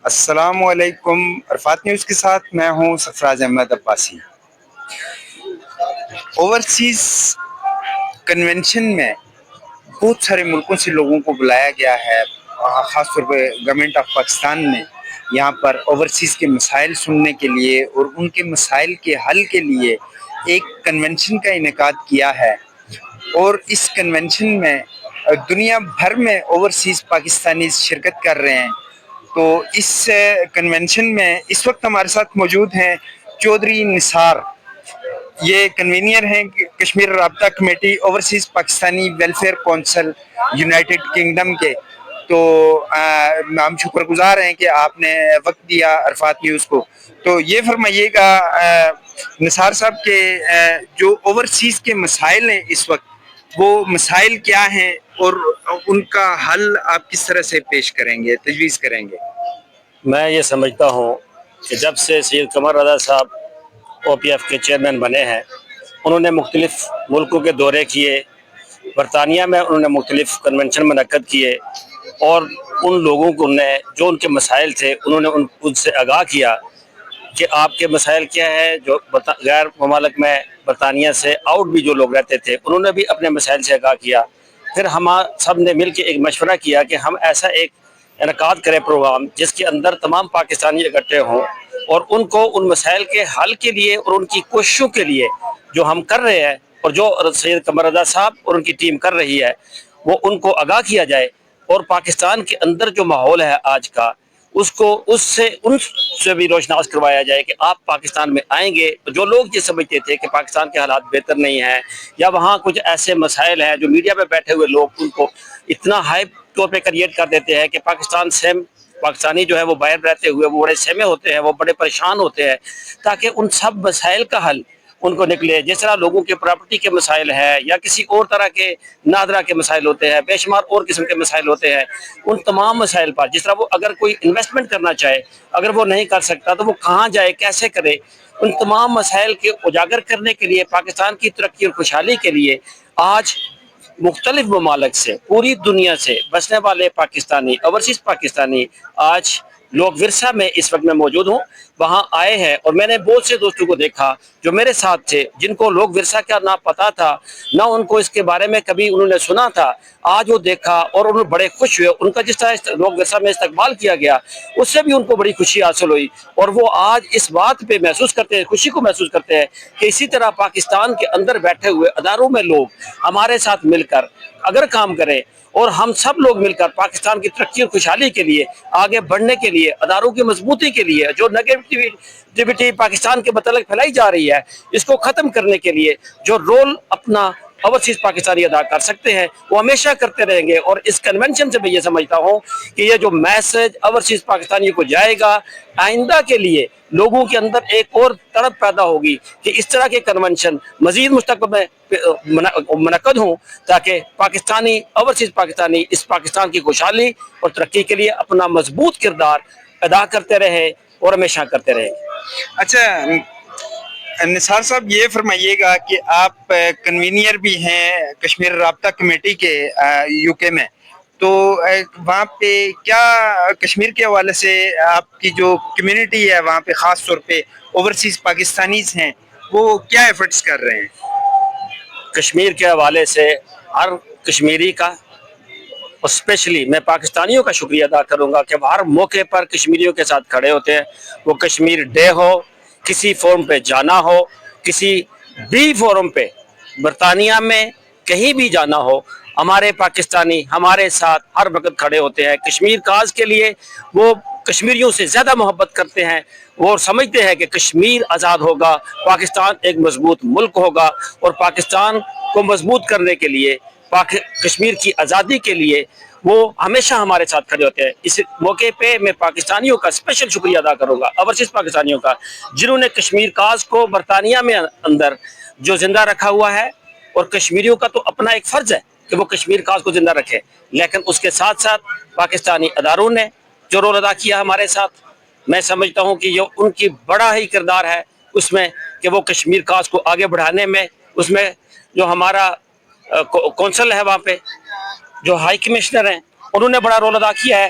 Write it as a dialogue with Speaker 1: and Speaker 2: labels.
Speaker 1: السلام علیکم، عرفات نیوز کے ساتھ میں ہوں سفراز احمد عباسی۔ اوورسیز کنونشن میں بہت سارے ملکوں سے لوگوں کو بلایا گیا ہے، خاص طور پہ گورنمنٹ آف پاکستان نے یہاں پر اوورسیز کے مسائل سننے کے لیے اور ان کے مسائل کے حل کے لیے ایک کنونشن کا انعقاد کیا ہے، اور اس کنونشن میں دنیا بھر میں اوورسیز پاکستانی شرکت کر رہے ہیں۔ تو اس کنونشن میں اس وقت ہمارے ساتھ موجود ہیں چودھری نثار، یہ کنوینئر ہیں کشمیر رابطہ committee overseas Pakistani welfare council United kingdom کے۔ تو ہم شکر گزار ہیں کہ آپ نے وقت دیا عرفات نیوز کو۔ تو یہ فرمائیے گا نثار صاحب کے جو اوورسیز کے مسائل ہیں اس وقت، وہ مسائل کیا ہیں اور ان کا حل آپ کس طرح سے پیش کریں گے، تجویز کریں گے؟
Speaker 2: میں یہ سمجھتا ہوں کہ جب سے سید قمر رضا صاحب او پی ایف کے چیئرمین بنے ہیں، انہوں نے مختلف ملکوں کے دورے کیے۔ برطانیہ میں انہوں نے مختلف کنونشن منعقد کیے اور ان لوگوں کو جو ان کے مسائل تھے انہوں نے ان سے آگاہ کیا کہ آپ کے مسائل کیا ہے۔ جو غیر ممالک میں برطانیہ سے آؤٹ بھی جو لوگ رہتے تھے انہوں نے بھی اپنے مسائل سے آگاہ کیا۔ پھر ہم سب نے مل کے ایک مشورہ کیا کہ ہم ایسا ایک انعقاد کریں پروگرام جس کے اندر تمام پاکستانی اکٹھے ہوں اور ان کو ان مسائل کے حل کے لیے اور ان کی کوششوں کے لیے جو ہم کر رہے ہیں اور جو سید قمر رضا صاحب اور ان کی ٹیم کر رہی ہے وہ ان کو آگاہ کیا جائے، اور پاکستان کے اندر جو ماحول ہے آج کا ان سے بھی روشناس کروایا جائے کہ آپ پاکستان میں آئیں گے تو جو لوگ یہ سمجھتے تھے کہ پاکستان کے حالات بہتر نہیں ہیں یا وہاں کچھ ایسے مسائل ہیں جو میڈیا پہ بیٹھے ہوئے لوگ ان کو اتنا ہائپ طور پہ کریٹ کر دیتے ہیں کہ پاکستانی جو ہے وہ باہر رہتے ہوئے وہ بڑے سہمے ہوتے ہیں، وہ بڑے پریشان ہوتے ہیں، تاکہ ان سب مسائل کا حل ان کو نکلے۔ جس طرح لوگوں کے پراپرٹی کے مسائل ہیں یا کسی اور طرح کے نادرا کے مسائل ہوتے ہیں، بے شمار اور قسم کے مسائل ہوتے ہیں، ان تمام مسائل پر جس طرح وہ اگر کوئی انویسٹمنٹ کرنا چاہے، اگر وہ نہیں کر سکتا تو وہ کہاں جائے، کیسے کرے، ان تمام مسائل کے اجاگر کرنے کے لیے، پاکستان کی ترقی اور خوشحالی کے لیے آج مختلف ممالک سے، پوری دنیا سے بسنے والے پاکستانی، اوورسیز پاکستانی، آج لوگ ورثہ میں اس وقت میں موجود ہوں، وہاں آئے ہیں۔ اور میں نے بہت سے دوستوں کو دیکھا جو میرے ساتھ تھے جن کو لوگ ورثہ کا نہ پتا تھا، نہ ان کو اس کے بارے میں کبھی انہوں نے سنا تھا، آج وہ دیکھا اور انہوں نے بڑے خوش ہوئے۔ ان کا جس طرح لوگ ورثہ میں استقبال کیا گیا اس سے بھی ان کو بڑی خوشی حاصل ہوئی، اور وہ آج اس بات پہ محسوس کرتے ہیں، خوشی کو محسوس کرتے ہیں کہ اسی طرح پاکستان کے اندر بیٹھے ہوئے اداروں میں لوگ ہمارے ساتھ مل کر اگر کام کریں اور ہم سب لوگ مل کر پاکستان کی ترقی اور خوشحالی کے لیے، آگے بڑھنے کے لیے، اداروں کی مضبوطی کے لیے، جو نیگیٹیوٹی پاکستان کے متعلق پھیلائی جا رہی ہے اس کو ختم کرنے کے لیے جو رول اپنا اوورسیز پاکستانی ادا کر سکتے ہیں وہ ہمیشہ کرتے رہیں گے۔ اور اس کنونشن سے میں یہ سمجھتا ہوں کہ یہ جو میسج اوورسیز پاکستانی کو جائے گا، آئندہ کے لیے لوگوں کے اندر ایک اور تڑپ پیدا ہوگی کہ اس طرح کے کنونشن مزید مستقبل میں منعقد ہوں، تاکہ پاکستانی، اوورسیز پاکستانی اس پاکستان کی خوشحالی اور ترقی کے لیے اپنا مضبوط کردار ادا کرتے رہے اور ہمیشہ کرتے رہیں گے۔
Speaker 1: اچھا نثار صاحب، یہ فرمائیے گا کہ آپ کنوینئر بھی ہیں کشمیر رابطہ کمیٹی کے یو کے میں، تو وہاں پہ کیا کشمیر کے حوالے سے آپ کی جو کمیونٹی ہے وہاں پہ خاص طور پہ اوورسیز پاکستانیز ہیں وہ کیا ایفرٹس کر رہے ہیں؟
Speaker 2: کشمیر کے حوالے سے ہر کشمیری کا، اسپیشلی میں پاکستانیوں کا شکریہ ادا کروں گا کہ ہر موقع پر کشمیریوں کے ساتھ کھڑے ہوتے ہیں، وہ کشمیر ڈے ہو، کسی فورم پہ جانا ہو، کسی بھی فورم پہ برطانیہ میں کہیں بھی جانا ہو، ہمارے پاکستانی ہمارے ساتھ ہر وقت کھڑے ہوتے ہیں۔ کشمیر کاز کے لیے وہ کشمیریوں سے زیادہ محبت کرتے ہیں، وہ سمجھتے ہیں کہ کشمیر آزاد ہوگا، پاکستان ایک مضبوط ملک ہوگا، اور پاکستان کو مضبوط کرنے کے لیے، کشمیر کی آزادی کے لیے وہ ہمیشہ ہمارے ساتھ کھڑے ہوتے ہیں۔ اس موقع پہ میں پاکستانیوں کا اسپیشل شکریہ ادا کروں گا، اوورسیز پاکستانیوں کا، جنہوں نے کشمیر کاز کو برطانیہ میں اندر جو زندہ رکھا ہوا ہے، اور کشمیریوں کا تو اپنا ایک فرض ہے کہ وہ کشمیر کاز کو زندہ رکھے، لیکن اس کے ساتھ ساتھ پاکستانی اداروں نے جو رول ادا کیا ہمارے ساتھ، میں سمجھتا ہوں کہ یہ ان کی بڑا ہی کردار ہے اس میں کہ وہ کشمیر کاز کو آگے بڑھانے میں، اس میں جو ہمارا کونسل ہے وہاں پہ جو ہائی کمشنر ہیں انہوں نے بڑا رول ادا کیا ہے،